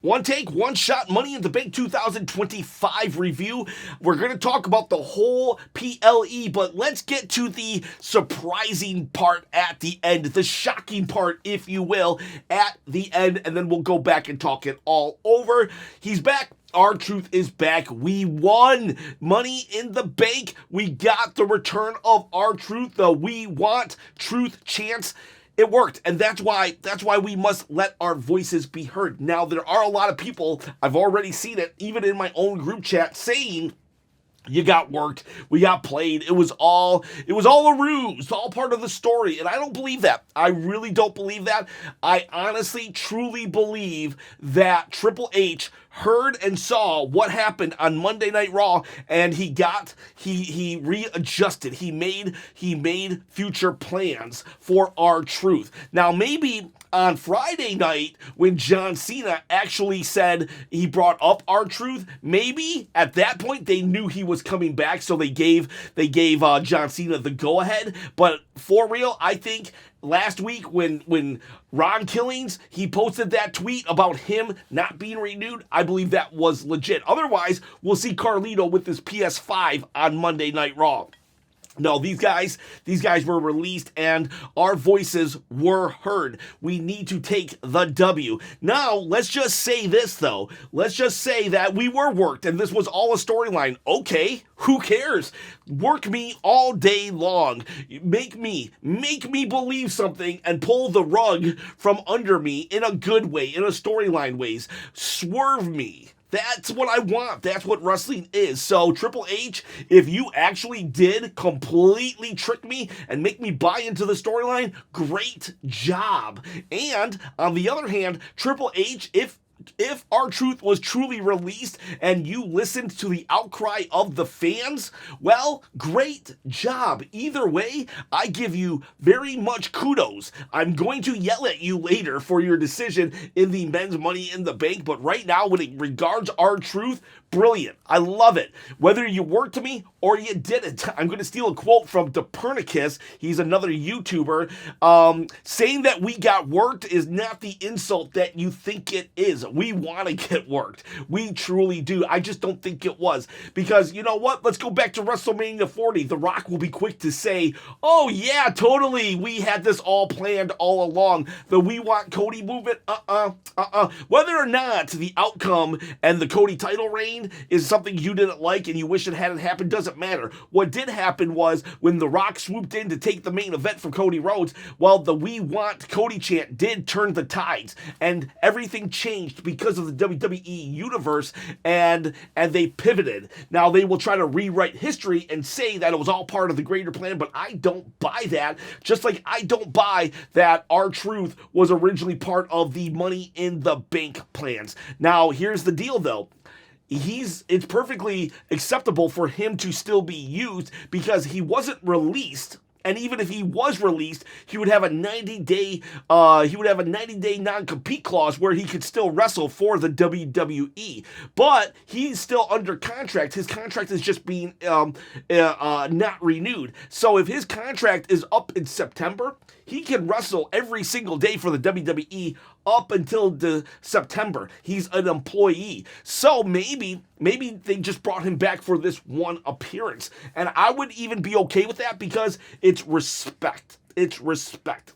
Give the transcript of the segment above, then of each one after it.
One take, one shot, Money in the Bank 2025 review. We're going to talk about the whole PLE, but let's get to the surprising part at the end, the shocking part, if you will, at the end, and then we'll go back and talk it all over. He's back. RTruth is back. We won Money in the Bank. We got the return of RTruth, the We Want Truth chance. It worked, and that's why we must let our voices be heard. Now, there are a lot of people, I've already seen it, even in my own group chat, saying, you got worked, we got played, it was all a ruse, it's all part of the story, and I don't believe that. I really don't believe that. I honestly, truly believe that Triple H heard and saw what happened on Monday Night Raw, and he readjusted. He made future plans for RTruth. Now, maybe on Friday night, when John Cena actually said he brought up RTruth, maybe at that point they knew he was coming back, so they gave John Cena the go-ahead. But for real, I think last week when Ron Killings, he posted that tweet about him not being renewed, I believe that was legit. Otherwise, we'll see Carlito with his PS5 on Monday Night Raw. No, these guys were released and our voices were heard. We need to take the W. Now, let's just say this, though. Let's just say that we were worked and this was all a storyline. Okay, who cares? Work me all day long. Make me believe something and pull the rug from under me in a good way, in a storyline ways. Swerve me. That's what I want. That's what wrestling is. So, Triple H, if you actually did completely trick me and make me buy into the storyline, great job. And, on the other hand, Triple H, if RTruth was truly released and you listened to the outcry of the fans, well, great job. Either way, I give you very much kudos. I'm going to yell at you later for your decision in the men's Money in the Bank, but right now, when it regards RTruth, brilliant. I love it. Whether you worked me or you didn't. I'm going to steal a quote from Depernicus. He's another YouTuber, saying that we got worked is not the insult that you think it is. We want to get worked. We truly do. I just don't think it was. Because, you know what? Let's go back to WrestleMania 40. The Rock will be quick to say, oh yeah, totally. We had this all planned all along. The We Want Cody movement, Whether or not the outcome and the Cody title reign is something you didn't like and you wish it hadn't happened, doesn't matter. What did happen was when The Rock swooped in to take the main event from Cody Rhodes, well, the We Want Cody chant did turn the tides, and everything changed because of the WWE universe, and they pivoted. Now, they will try to rewrite history and say that it was all part of the greater plan, but I don't buy that, just like I don't buy that RTruth was originally part of the Money in the Bank plans. Now, here's the deal, though. It's perfectly acceptable for him to still be used because he wasn't released. And even if he was released, he would have a 90-day non-compete clause where he could still wrestle for the WWE. But he's still under contract. His contract is just being not renewed. So if his contract is up in September, he can wrestle every single day for the WWE up until September. He's an employee. So maybe they just brought him back for this one appearance. And I would even be okay with that because it's respect. It's respect.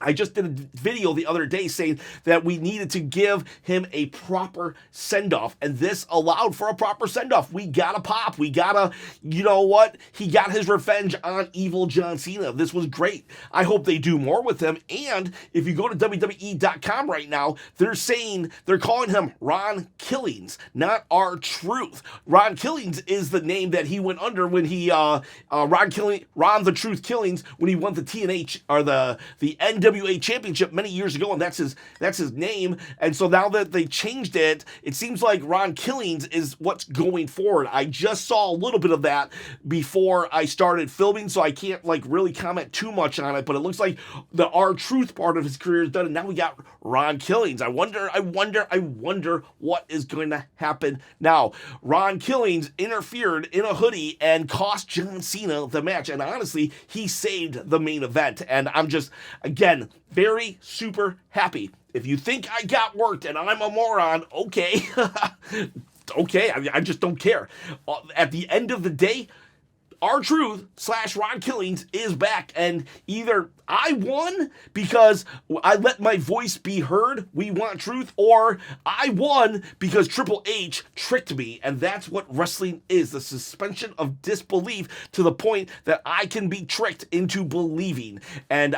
I just did a video the other day saying that we needed to give him a proper send-off, and this allowed for a proper send-off. We gotta pop. We gotta, you know what? He got his revenge on evil John Cena. This was great. I hope they do more with him, and if you go to WWE.com right now, they're calling him Ron Killings, not RTruth. Ron Killings is the name that he went under when he, Ron the Truth Killings, when he won the TNA, or the NWA Championship many years ago, and that's his name. And so now that they changed it, it seems like Ron Killings is what's going forward. I just saw a little bit of that before I started filming, so I can't really comment too much on it, but it looks like the RTruth part of his career is done, and now we got Ron Killings. I wonder what is going to happen now. Ron Killings interfered in a hoodie and cost John Cena the match, and honestly, he saved the main event. And I'm just, again, again, very super happy. If you think I got worked and I'm a moron, okay. Okay, I just don't care. At the end of the day, RTruth / Ron Killings is back, and either I won because I let my voice be heard, we want truth, or I won because Triple H tricked me, and that's what wrestling is, the suspension of disbelief to the point that I can be tricked into believing. And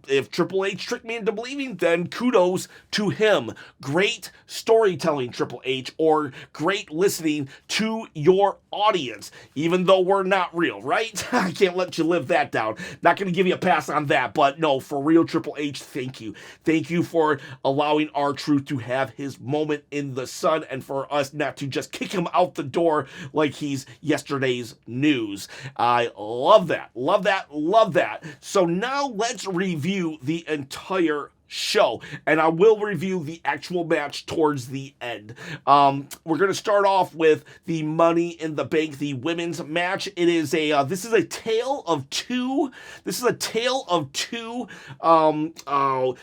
if Triple H tricked me into believing, then kudos to him. Great storytelling, Triple H, or great listening to your audience, even though we're not real, right? I can't let you live that down. Not going to give you a pass on that, but no, for real, Triple H, thank you. Thank you for allowing RTruth to have his moment in the sun and for us not to just kick him out the door like he's yesterday's news. I love that. Love that. Love that. So now let's review the entire show, and I will review the actual match towards the end. We're going to start off with the Money in the Bank, the women's match. It is this is a tale of two. This is a tale of two.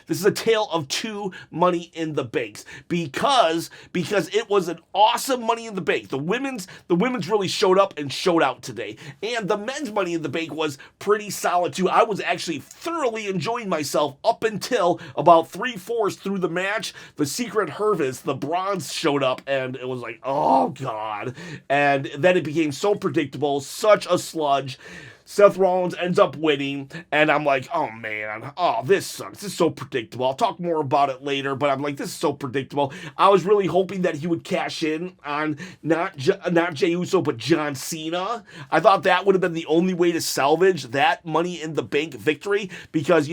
This is a tale of two Money in the Banks because it was an awesome Money in the Bank. The women's really showed up and showed out today, and the men's Money in the Bank was pretty solid too. I was actually thoroughly enjoying myself up until about 3/4 through the match. The Secret Hervis, the bronze, showed up, and it was like, oh god. And then it became so predictable, such a sludge. Seth Rollins ends up winning, and I'm like, oh man, this sucks. This is so predictable. I'll talk more about it later, but I'm like, this is so predictable. I was really hoping that he would cash in on not Jey Uso, but John Cena. I thought that would have been the only way to salvage that Money in the Bank victory, because,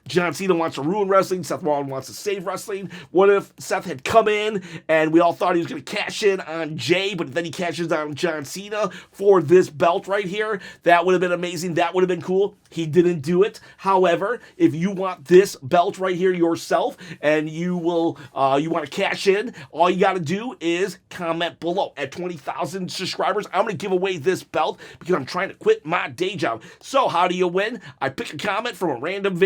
John Cena wants to ruin wrestling. Seth Rollins wants to save wrestling. What if Seth had come in and we all thought he was going to cash in on Jay, but then he cashes on John Cena for this belt right here? That would have been amazing. That would have been cool. He didn't do it. However, if you want this belt right here yourself and you want to cash in, all you got to do is comment below. At 20,000 subscribers, I'm going to give away this belt because I'm trying to quit my day job. So how do you win? I pick a comment from a random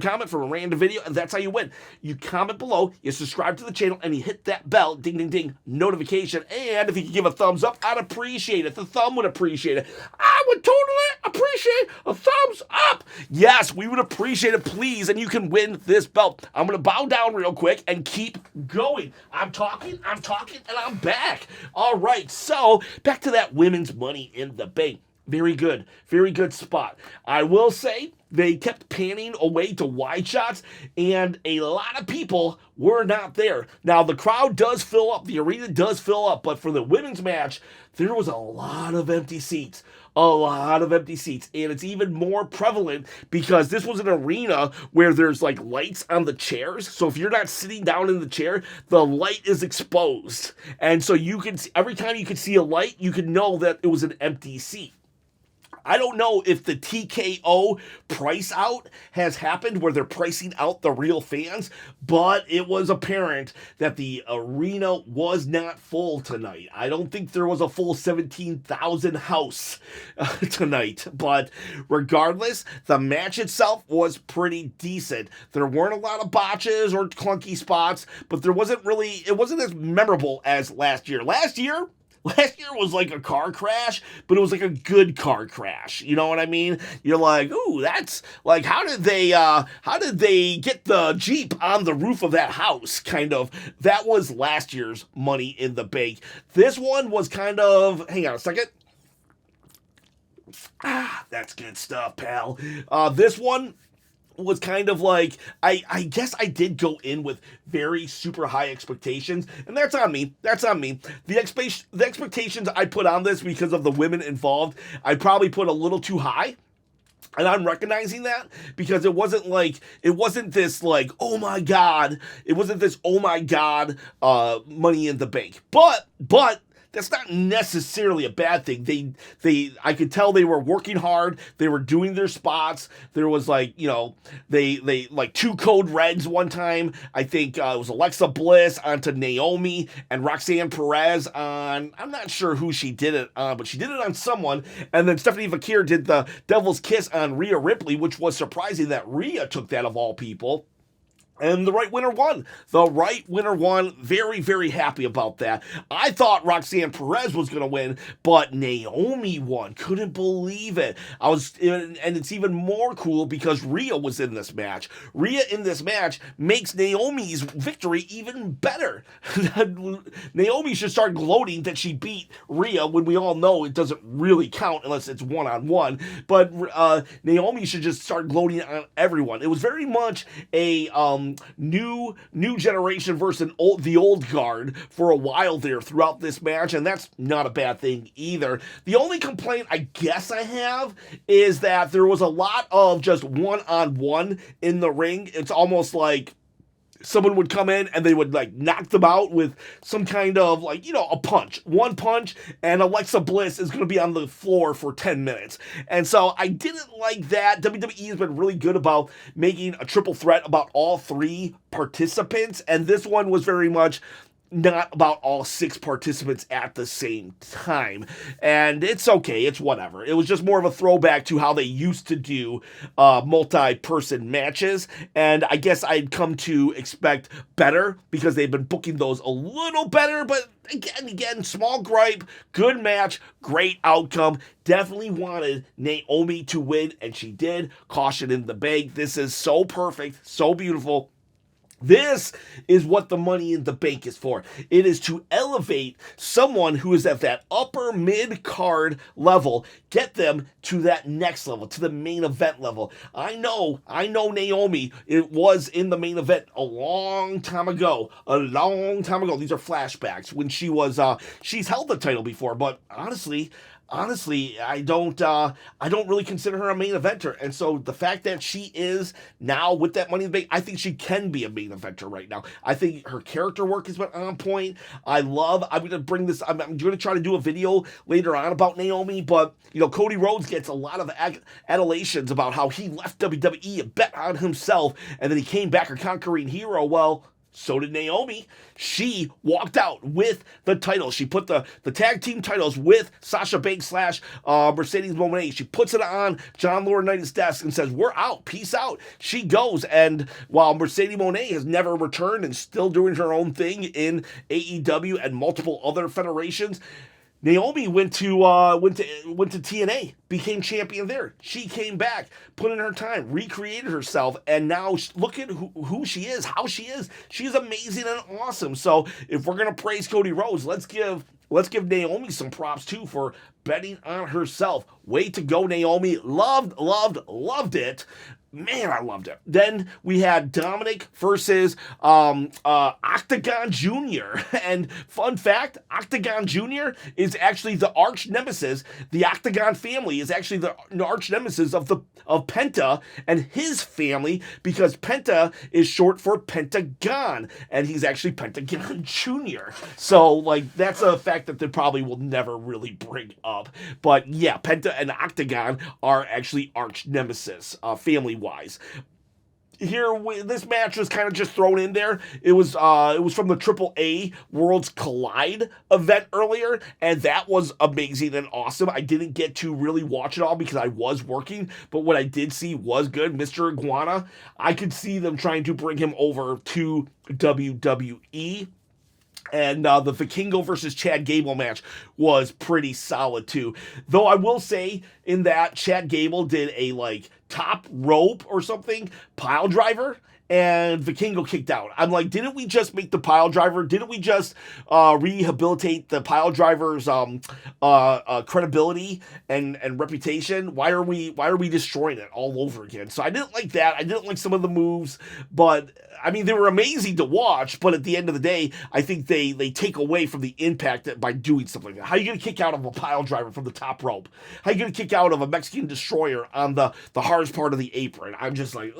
comment from a random video, and that's how you win. You comment below, you subscribe to the channel, and you hit that bell, ding, ding, ding, notification, and if you could give a thumbs up, I'd appreciate it. The thumb would appreciate it. I would totally appreciate a thumbs up. Yes, we would appreciate it, please, and you can win this belt. I'm going to bow down real quick and keep going. I'm talking, and I'm back. All right, so back to that women's Money in the Bank. Very good spot. I will say, they kept panning away to wide shots, and a lot of people were not there. Now, the crowd does fill up, the arena does fill up, but for the women's match, there was a lot of empty seats. And it's even more prevalent because this was an arena where there's like lights on the chairs. So if you're not sitting down in the chair, the light is exposed. And so you can, every time you could see a light, you could know that it was an empty seat. I don't know if the TKO price out has happened where they're pricing out the real fans, but it was apparent that the arena was not full tonight. I don't think there was a full 17,000 house tonight, but regardless, the match itself was pretty decent. There weren't a lot of botches or clunky spots, but it wasn't as memorable as last year. Last year was like a car crash, but it was like a good car crash. You know what I mean? You're like, ooh, that's like, how did they get the Jeep on the roof of that house? Kind of. That was last year's Money in the Bank. This one was kind of, hang on a second. That's good stuff, pal. This one was kind of like, I guess I did go in with very super high expectations, and that's on me. The expectations I put on this because of the women involved, I probably put a little too high. And I'm recognizing that because it wasn't this oh my god, Money in the Bank. But that's not necessarily a bad thing. I could tell they were working hard. They were doing their spots. There was like, they like 2 code reds one time. I think it was Alexa Bliss onto Naomi and Roxanne Perez on, I'm not sure who she did it on, but she did it on someone. And then Stephanie Vakir did the Devil's Kiss on Rhea Ripley, which was surprising that Rhea took that of all people. And the right winner won. The right winner won. Very, very happy about that. I thought Roxanne Perez was going to win, but Naomi won. Couldn't believe it. And it's even more cool because Rhea was in this match. Rhea in this match makes Naomi's victory even better. Naomi should start gloating that she beat Rhea when we all know it doesn't really count unless it's one-on-one. But Naomi should just start gloating on everyone. It was very much a new generation versus the old guard for a while there throughout this match, and that's not a bad thing either. The only complaint I guess I have is that there was a lot of just one-on-one in the ring. It's almost like someone would come in and they would like knock them out with some kind of like, a punch. One punch and Alexa Bliss is going to be on the floor for 10 minutes. And so I didn't like that. WWE has been really good about making a triple threat about all 3 participants. And this one was very much not about all 6 participants at the same time. And it's okay. It's whatever. It was just more of a throwback to how they used to do multi-person matches. And I guess I'd come to expect better because they've been booking those a little better. But again, small gripe, good match, great outcome. Definitely wanted Naomi to win, and she did. Caution in the bank. This is so perfect, so beautiful. This is what the Money in the Bank is for. It is to elevate someone who is at that upper mid-card level, get them to that next level, to the main event level. I know Naomi, it was in the main event a long time ago. These are flashbacks when she was, she's held the title before, but honestly, I don't really consider her a main eventer. And so the fact that she is now with that Money in the Bank, I think she can be a main eventer right now. I think her character work has been on point. I'm going to bring this, I'm going to try to do a video later on about Naomi, but, Cody Rhodes gets a lot of adulations about how he left WWE and bet on himself, and then he came back a conquering hero. Well, so did Naomi. She walked out with the title. She put the tag team titles with Sasha Banks / Mercedes Moné. She puts it on John Laurinaitis' desk and says, "We're out. Peace out." She goes, and while Mercedes Moné has never returned and still doing her own thing in AEW and multiple other federations, Naomi went to TNA, became champion there. She came back, put in her time, recreated herself, and now look at who she is, how she is. She's amazing and awesome. So if we're gonna praise Cody Rhodes, let's give Naomi some props too for betting on herself. Way to go, Naomi. Loved it. Man, I loved it. Then we had Dominic versus Octagon Jr. And fun fact, Octagon Jr. is actually the arch nemesis. The Octagon family is actually the arch nemesis of Penta and his family, because Penta is short for Pentagon, and he's actually Pentagon Jr. So, that's a fact that they probably will never really bring up. But yeah, Penta and Octagon are actually arch nemesis, family-wise. Here, this match was kind of just thrown in there. It was from the AAA Worlds Collide event earlier, and that was amazing and awesome. I didn't get to really watch it all because I was working, but what I did see was good. Mr. Iguana, I could see them trying to bring him over to WWE. And the Vikingo versus Chad Gable match was pretty solid too. Though I will say in that Chad Gable did a top rope or something pile driver, and Vikingo kicked out. I'm like, didn't we just make the pile driver? Didn't we just rehabilitate the pile driver's credibility and reputation? Why are we destroying it all over again? So I didn't like that. I didn't like some of the moves, but I mean, they were amazing to watch. But at the end of the day, I think they take away from the impact by doing something like that. How are you going to kick out of a pile driver from the top rope? How are you going to kick out of a Mexican destroyer on the hardest part of the apron? I'm just like,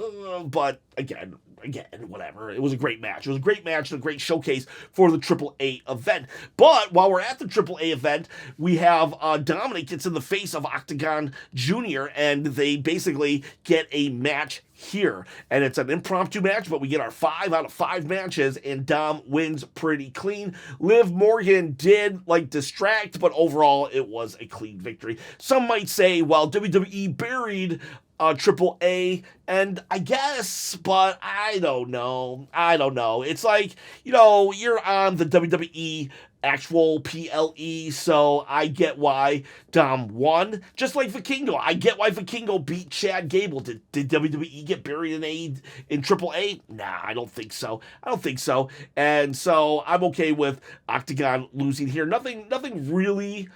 but again, again, whatever. It was a great match. It was a great match and a great showcase for the AAA event. But while we're at the AAA event, we have Dominic gets in the face of Octagon Jr. and they basically get a match here. And it's an impromptu match, but we get our 5 out of 5 matches, and Dom wins pretty clean. Liv Morgan did distract, but overall it was a clean victory. Some might say, well, WWE buried AAA, and I guess, but I don't know. It's like, you're on the WWE actual PLE, so I get why Dom won. Just like Vikingo, I get why Vikingo beat Chad Gable. Did WWE get buried in AAA? Nah, I don't think so. And so I'm okay with Octagon losing here. Nothing really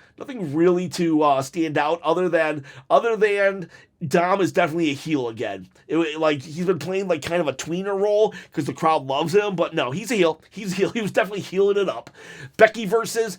to stand out other than Dom is definitely a heel again. He's been playing kind of a tweener role because the crowd loves him, but no, he's a heel. He was definitely healing it up. Becky versus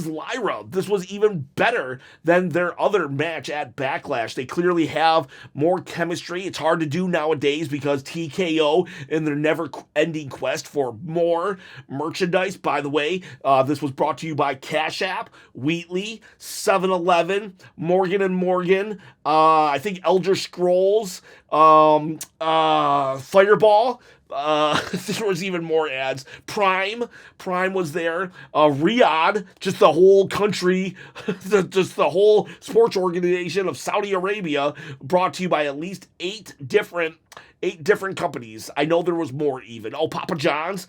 Lyra. This was even better than their other match at Backlash. They clearly have more chemistry. It's hard to do nowadays because TKO in their never-ending quest for more merchandise. By the way, this was brought to you by Cash App, Wheatley, 7-Eleven, Morgan & Morgan, I think Elder Scrolls, Fireball. There was even more ads. Prime was there. Riyadh, just the whole country, just the whole sports organization of Saudi Arabia, brought to you by at least 8 different companies. I know there was more even. Oh, Papa John's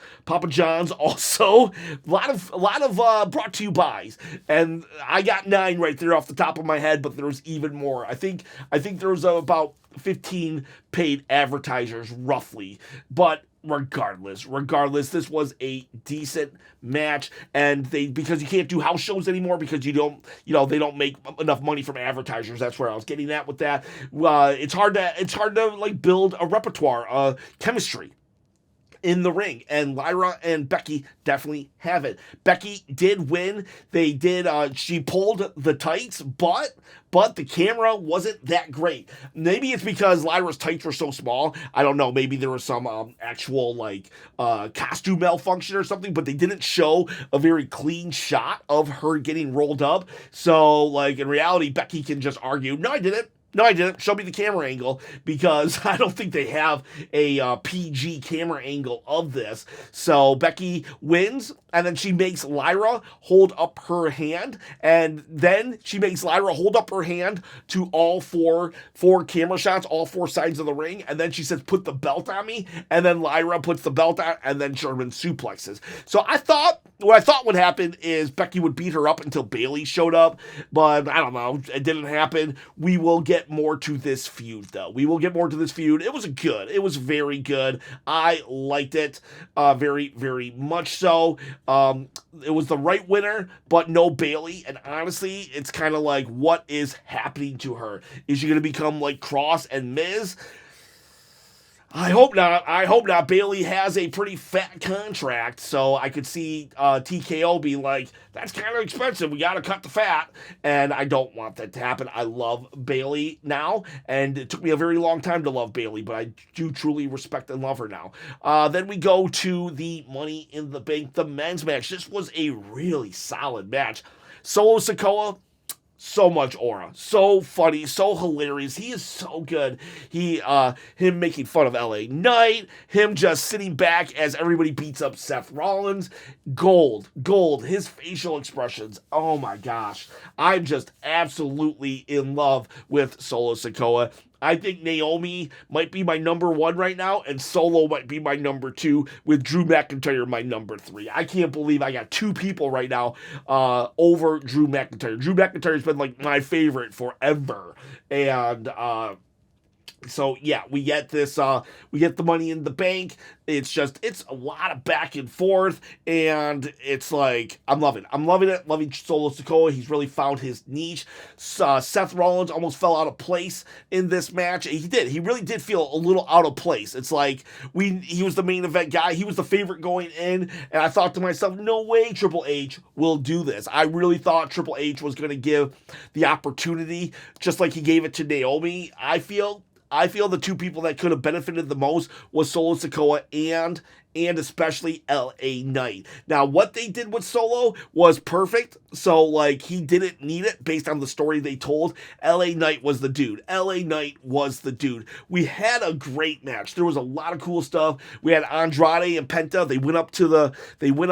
also. A lot of brought to you buys. And I got 9 right there off the top of my head, but there was even more. I think there was about 15 paid advertisers roughly. But regardless, this was a decent match, and because you can't do house shows anymore because they don't make enough money from advertisers. That's where I was getting at with that. It's hard to build a repertoire, chemistry in the ring, and Lyra and Becky definitely have it. Becky did win. She pulled the tights, but the camera wasn't that great. Maybe it's because Lyra's tights were so small. I don't know. Maybe there was some actual costume malfunction or something, but they didn't show a very clean shot of her getting rolled up. So in reality, Becky can just argue, no, I didn't. Show me the camera angle, because I don't think they have a PG camera angle of this. So Becky wins, and then she makes Lyra hold up her hand, and then she makes Lyra hold up her hand to all four camera shots, all 4 sides of the ring, and then she says, put the belt on me, and then Lyra puts the belt on, and then Sherman suplexes. So what I thought would happen is Becky would beat her up until Bayley showed up, but I don't know, it didn't happen. We will get more to this feud, though. It was very good. I liked it very, very much so. It was the right winner, but no Bayley, and honestly, it's kind of what is happening to her? Is she going to become like Cross and Miz? I hope not. Bayley has a pretty fat contract, so I could see TKO be like, that's kind of expensive. We got to cut the fat, and I don't want that to happen. I love Bayley now, and it took me a very long time to love Bayley, but I do truly respect and love her now. Then we go to the Money in the Bank, the men's match. This was a really solid match. Solo Sikoa, so much aura, so funny, so hilarious. He is so good. Him making fun of LA Knight, him just sitting back as everybody beats up Seth Rollins. Gold. His facial expressions. Oh my gosh. I'm just absolutely in love with Solo Sikoa. I think Naomi might be my number 1 right now, and Solo might be my number 2, with Drew McIntyre my number 3. I can't believe I got 2 people right now over Drew McIntyre. Drew McIntyre's been my favorite forever, and so yeah, we get this, we get the Money in the Bank. It's a lot of back and forth, and it's I'm loving it. Loving Solo Sikoa. He's really found his niche. Seth Rollins almost fell out of place in this match. He really did feel a little out of place. It's he was the main event guy. He was the favorite going in, and I thought to myself, no way Triple H will do this. I really thought Triple H was going to give the opportunity, just like he gave it to Naomi. I feel I feel the two people that could have benefited the most was Solo Sikoa and especially LA Knight. Now, what they did with Solo was perfect. So, like, he didn't need it based on the story they told. LA Knight was the dude. LA Knight was the dude. We had a great match. There was a lot of cool stuff. We had Andrade and Penta. They went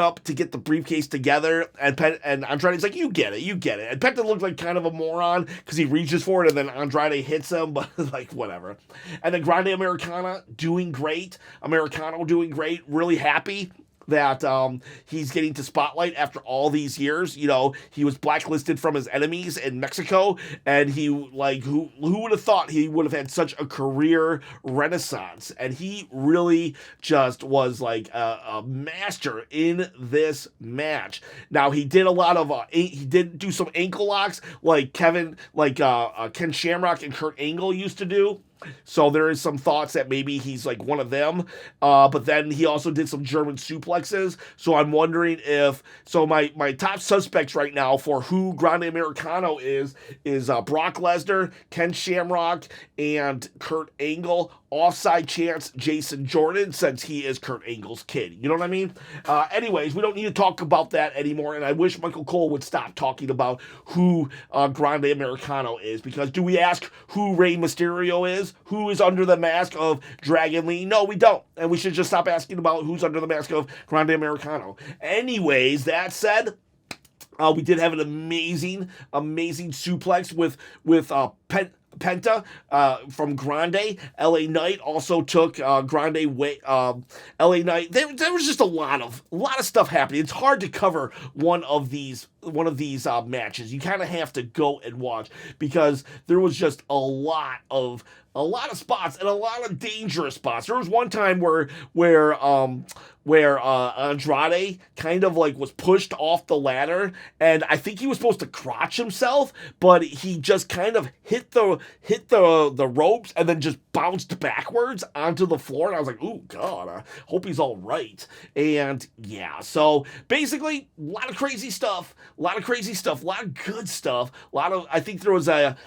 up to get the briefcase together, and Andrade's like, you get it. And Penta looked like kind of a moron because he reaches for it and then Andrade hits him, but like, whatever. And then Grande Americano doing great. Really happy that he's getting to spotlight after all these years. You know, he was blacklisted from his enemies in Mexico, and he, like, who would have thought he would have had such a career renaissance? And he really just was like a master in this match. Now, he did a lot of he did do some ankle locks like Ken Shamrock and Kurt Angle used to do. So there is some thoughts that maybe he's like one of them. But then he also did some German suplexes. So I'm wondering if... So my top suspects right now for who Grande Americano is Brock Lesnar, Ken Shamrock, and Kurt Angle. Offside chance Jason Jordan, since he is Kurt Angle's kid. You know what I mean? Anyways, we don't need to talk about that anymore, and I wish Michael Cole would stop talking about who Grande Americano is, because do we ask who Rey Mysterio is? Who is under the mask of Dragon Lee? No, we don't. And we should just stop asking about who's under the mask of Grande Americano. Anyways, that said, we did have an amazing suplex with Penta from Grande. LA Knight also took Grande way. LA Knight. There was just a lot of stuff happening. It's hard to cover one of these matches. You kind of have to go and watch because there was just a lot of spots and a lot of dangerous spots. There was one time where Andrade kind of like was pushed off the ladder, and I think he was supposed to crotch himself, but he just kind of hit the ropes and then just bounced backwards onto the floor. And I was like, "Ooh, God, I hope he's all right." And yeah, so basically, a lot of crazy stuff, a lot of good stuff, I think there was there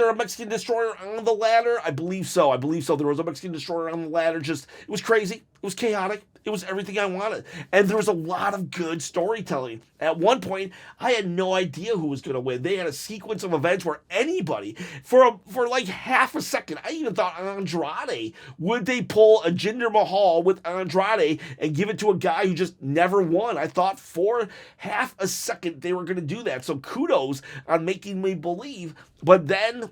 a Mexican Destroyer on the ladder? I believe so. There was a Mexican Destroyer on the ladder. It was crazy. It was chaotic. It was everything I wanted. And there was a lot of good storytelling. At one point, I had no idea who was going to win. They had a sequence of events where anybody, for like half a second, I even thought Andrade, would they pull a Jinder Mahal with Andrade and give it to a guy who just never won? I thought for half a second they were going to do that. So kudos on making me believe. But then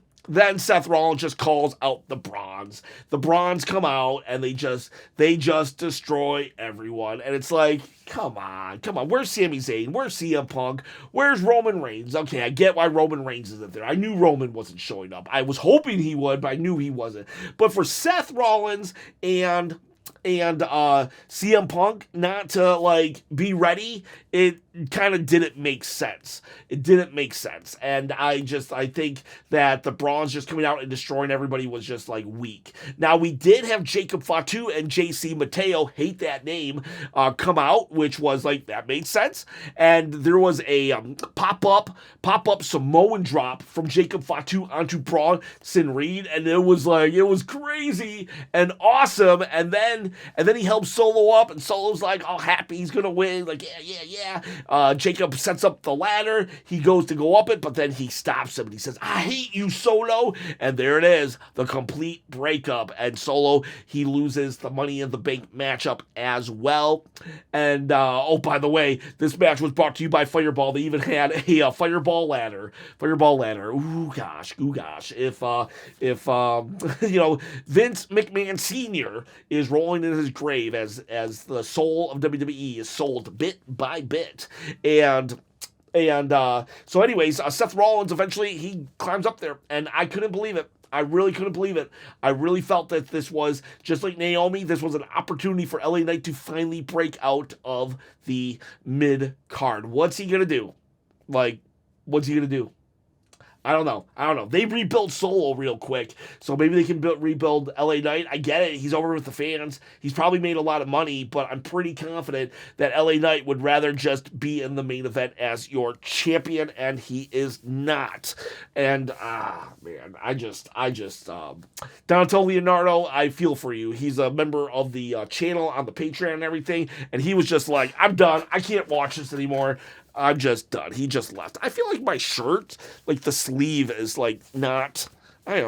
Seth Rollins just calls out the Bronze. The Bronze come out and they just destroy everyone. And it's like, come on. Where's Sami Zayn? Where's CM Punk? Where's Roman Reigns? Okay, I get why Roman Reigns isn't there. I knew Roman wasn't showing up. I was hoping he would, but I knew he wasn't. But for Seth Rollins and CM Punk not to like be ready, it kind of didn't make sense. And I think that the Bronze just coming out and destroying everybody was just like weak. Now we did have Jacob Fatu and JC Mateo, hate that name, come out, which was like, that made sense. And there was a pop-up Samoan drop from Jacob Fatu onto Bronson Reed, and it was crazy and awesome. And then he helps Solo up, and Solo's like all happy he's gonna win, like yeah. Jacob sets up the ladder. He goes to go up it, but then he stops him and he says, "I hate you, Solo." And there it is, the complete breakup. And Solo, he loses the Money in the Bank matchup as well. And by the way, this match was brought to you by Fireball. They even had a Fireball ladder. Ooh gosh. If Vince McMahon Sr. is rolling in his grave as the soul of WWE is sold bit by bit. And so anyways, Seth Rollins eventually, he climbs up there, and I couldn't believe it. I really couldn't believe it. I really felt that this was, just like Naomi, this was an opportunity for LA Knight to finally break out of the mid-card. What's he going to do? I don't know. They rebuilt Solo real quick, so maybe they can rebuild LA Knight. I get it. He's over with the fans. He's probably made a lot of money, but I'm pretty confident that LA Knight would rather just be in the main event as your champion, and he is not. And man, I just Dante Leonardo, I feel for you. He's a member of the channel on the Patreon and everything, and he was just like, I'm done. I can't watch this anymore. I'm just done. He just left. I feel like my shirt, like the sleeve is like not, I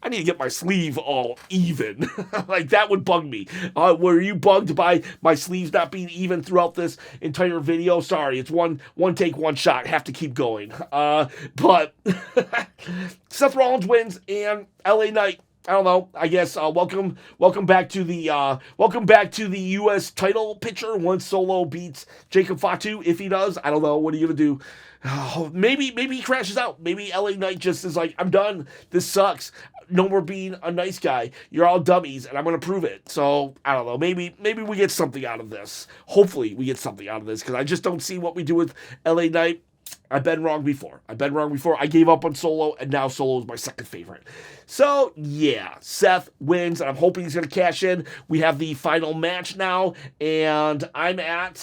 need to get my sleeve all even. Like that would bug me. Were you bugged by my sleeves not being even throughout this entire video? Sorry, it's one take, one shot. Have to keep going. But Seth Rollins wins and LA Knight, I don't know. I guess welcome back to the U.S. title picture once Solo beats Jacob Fatu. If he does, I don't know. What are you gonna do? Maybe he crashes out. Maybe LA Knight just is like, I'm done. This sucks. No more being a nice guy. You're all dummies, and I'm gonna prove it. So I don't know. Maybe we get something out of this. Hopefully we get something out of this because I just don't see what we do with LA Knight. I've been wrong before. I gave up on Solo, and now Solo is my second favorite. So, yeah, Seth wins, and I'm hoping he's going to cash in. We have the final match now, and I'm at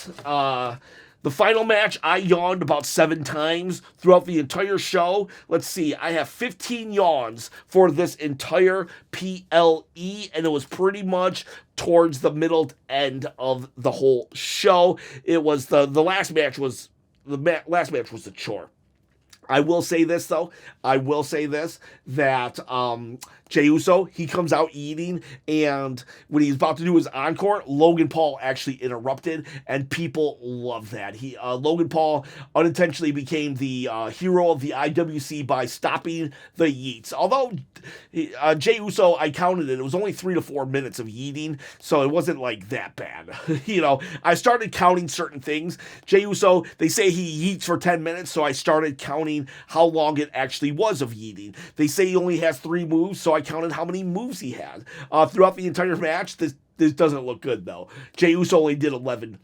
the final match. I yawned about 7 times throughout the entire show. Let's see. I have 15 yawns for this entire PLE, and it was pretty much towards the middle end of the whole show. It was the last match was... last match was a chore. I will say this, though. That Jey Uso, he comes out eating, and when he's about to do his encore, Logan Paul actually interrupted, and people love that. Logan Paul unintentionally became the hero of the IWC by stopping the yeets. Although Jey Uso, I counted it was only 3 to 4 minutes of yeeting, so it wasn't like that bad. I started counting certain things. Jey Uso, they say he yeets for 10 minutes, so I started counting how long it actually was of yeeting. They say he only has 3 moves, so I counted how many moves he had. Throughout the entire match, this doesn't look good, though. Jey Uso only did 11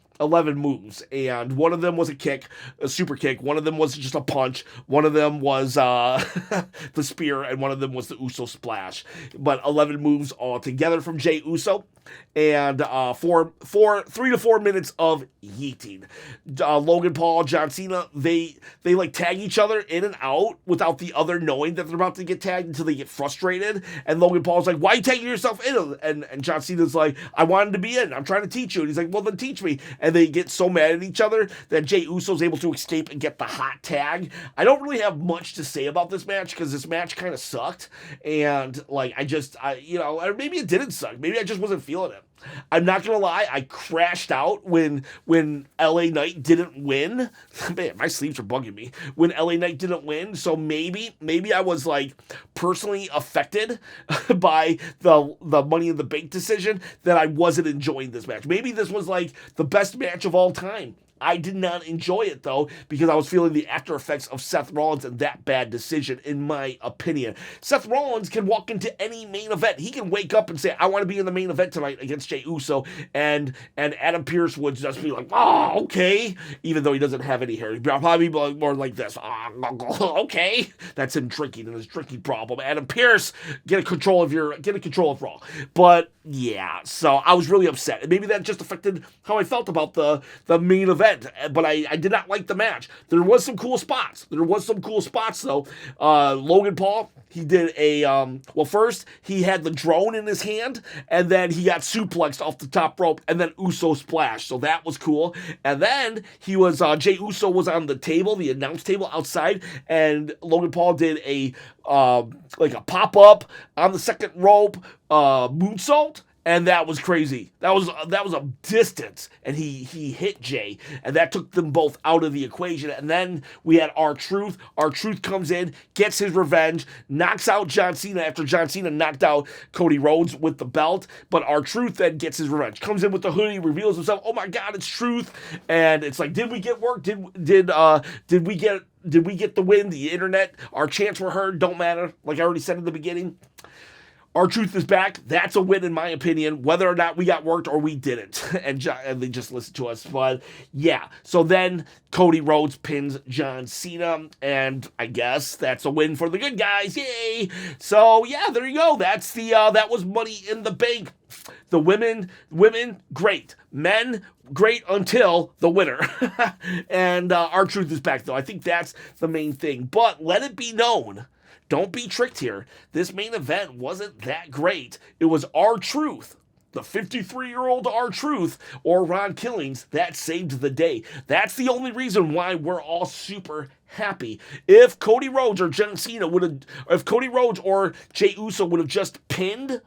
moves, and one of them was a super kick, one of them was just a punch, one of them was the spear, and one of them was the Uso splash. But 11 moves all together from Jey Uso, and 3 to 4 minutes of yeeting. Logan Paul, John Cena, they like tag each other in and out without the other knowing that they're about to get tagged until they get frustrated. And Logan Paul's like, "Why are you tagging yourself in?" And John Cena's like, "I wanted to be in. I'm trying to teach you." And he's like, "Well, then teach me." And they get so mad at each other that Jey Uso's able to escape and get the hot tag. I don't really have much to say about this match because this match kind of sucked. And like, or maybe it didn't suck. Maybe I just wasn't feeling it. I'm not gonna lie, I crashed out when LA Knight didn't win. Man, my sleeves are bugging me. When LA Knight didn't win, so maybe I was like personally affected by the Money in the Bank decision that I wasn't enjoying this match. Maybe this was like the best match of all time. I did not enjoy it, though, because I was feeling the after effects of Seth Rollins and that bad decision, in my opinion. Seth Rollins can walk into any main event. He can wake up and say, "I want to be in the main event tonight against Jey Uso," and Adam Pearce would just be like, "Oh, okay," even though he doesn't have any hair. He'd probably be more like this. Okay. That's him drinking and his drinking problem. Adam Pearce, get a control of Raw. But, yeah, so I was really upset. And maybe that just affected how I felt about the main event. But I did not like the match. There was some cool spots. Though. Logan Paul, he did first he had the drone in his hand, and then he got suplexed off the top rope, and then Uso splash. So that was cool. And then Jey Uso was on the table, the announce table outside, and Logan Paul did a pop-up on the second rope moonsault. And that was crazy. That was a distance, and he hit Jay, and that took them both out of the equation. And then we had RTruth. RTruth comes in, gets his revenge, knocks out John Cena after John Cena knocked out Cody Rhodes with the belt. But RTruth then gets his revenge, comes in with the hoodie, reveals himself. Oh my God, it's Truth! And it's like, did we get work? Did we get the win? The internet, our chants were heard. Don't matter. Like I already said in the beginning. RTruth is back. That's a win in my opinion, whether or not we got worked or we didn't. and they just listened to us. But yeah, so then Cody Rhodes pins John Cena, and I guess that's a win for the good guys. Yay! So yeah, there you go. That's the that was Money in the Bank. The women, great. Men, great until the winner. and RTruth is back though. I think that's the main thing. But let it be known, don't be tricked here. This main event wasn't that great. It was RTruth, the 53-year-old RTruth, or Ron Killings, that saved the day. That's the only reason why we're all super happy. If Cody Rhodes or John Cena if Cody Rhodes or Jey Uso would have just pinned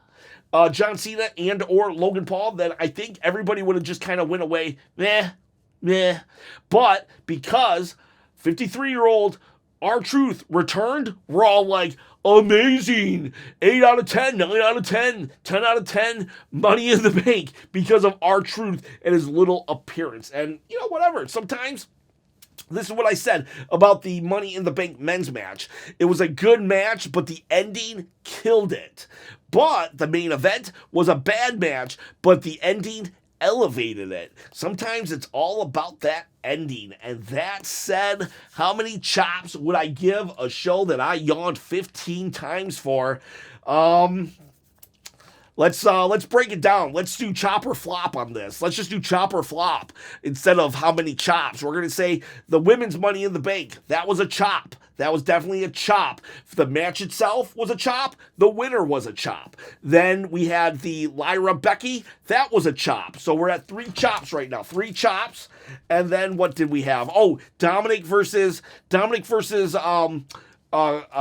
John Cena and or Logan Paul, then I think everybody would have just kind of went away, meh. But because 53-year-old RTruth returned, we're all like, amazing, 8 out of 10, 9 out of 10, 10 out of 10, Money in the Bank, because of RTruth and his little appearance. And, whatever, sometimes, this is what I said about the Money in the Bank men's match. It was a good match, but the ending killed it. But the main event was a bad match, but the ending elevated it. Sometimes it's all about that ending. And that said, how many chops would I give a show that I yawned 15 times for? Let's break it down. Let's do chop or flop on this. Let's just do chop or flop instead of how many chops. We're going to say the women's Money in the Bank. That was a chop. That was definitely a chop. The match itself was a chop. The winner was a chop. Then we had the Lyra Becky. That was a chop. So we're at 3 chops right now. 3 chops. And then what did we have? Oh, Dominic versus Octagon.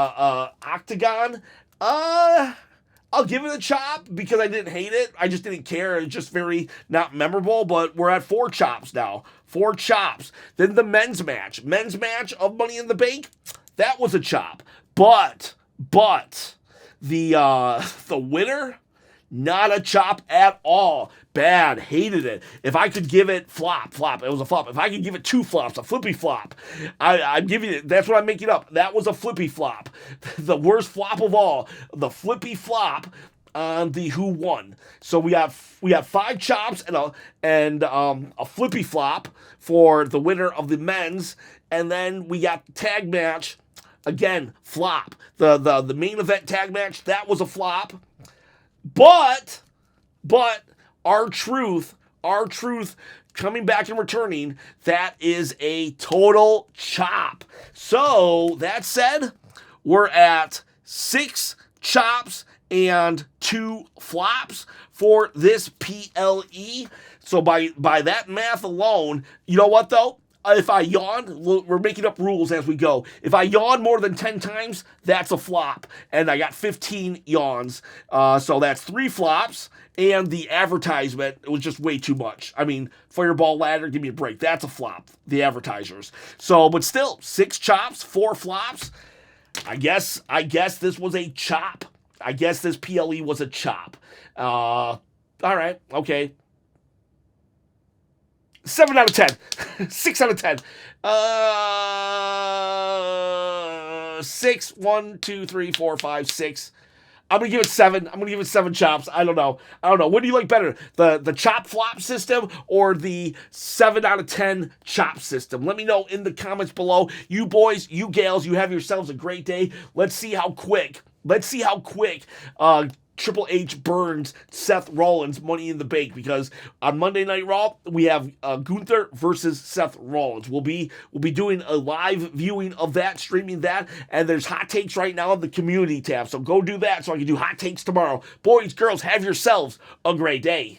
I'll give it a chop because I didn't hate it. I just didn't care. It's just very not memorable, but we're at 4 chops now. 4 chops. Then the men's match. Men's match of Money in the Bank, that was a chop. But the winner, not a chop at all. Bad. Hated it. If I could give it flop. It was a flop. If I could give it 2 flops, a flippy flop, I'm giving it. That's what I'm making up. That was a flippy flop. The worst flop of all. The flippy flop on the Who Won. So we have 5 chops and a flippy flop for the winner of the men's, and then we got the tag match. Again, flop. The main event tag match, that was a flop. But RTruth coming back and returning, that is a total chop. So that said, we're at 6 chops and 2 flops for this PLE. So by that math alone, you know what though? If I yawn, we're making up rules as we go. If I yawn more than 10 times, that's a flop. And I got 15 yawns. So that's 3 flops. And the advertisement, it was just way too much. I mean, Fireball Ladder, give me a break. That's a flop, the advertisers. So, but still, 6 chops, 4 flops. I guess this was a chop. I guess this PLE was a chop. All right, okay. 7 out of 10. 6 out of 10. 6. 1, 2, 3, 4, 5, 6. I'm going to give it 7. I'm going to give it 7 chops. I don't know. What do you like better? The chop flop system or the 7 out of 10 chop system? Let me know in the comments below. You boys, you gals, you have yourselves a great day. Let's see how quick Triple H burns Seth Rollins Money in the Bank, because on Monday Night Raw we have Gunther versus Seth Rollins. We'll be doing a live viewing of that, streaming that, and there's hot takes right now on the community tab. So go do that so I can do hot takes tomorrow. Boys, girls, have yourselves a great day.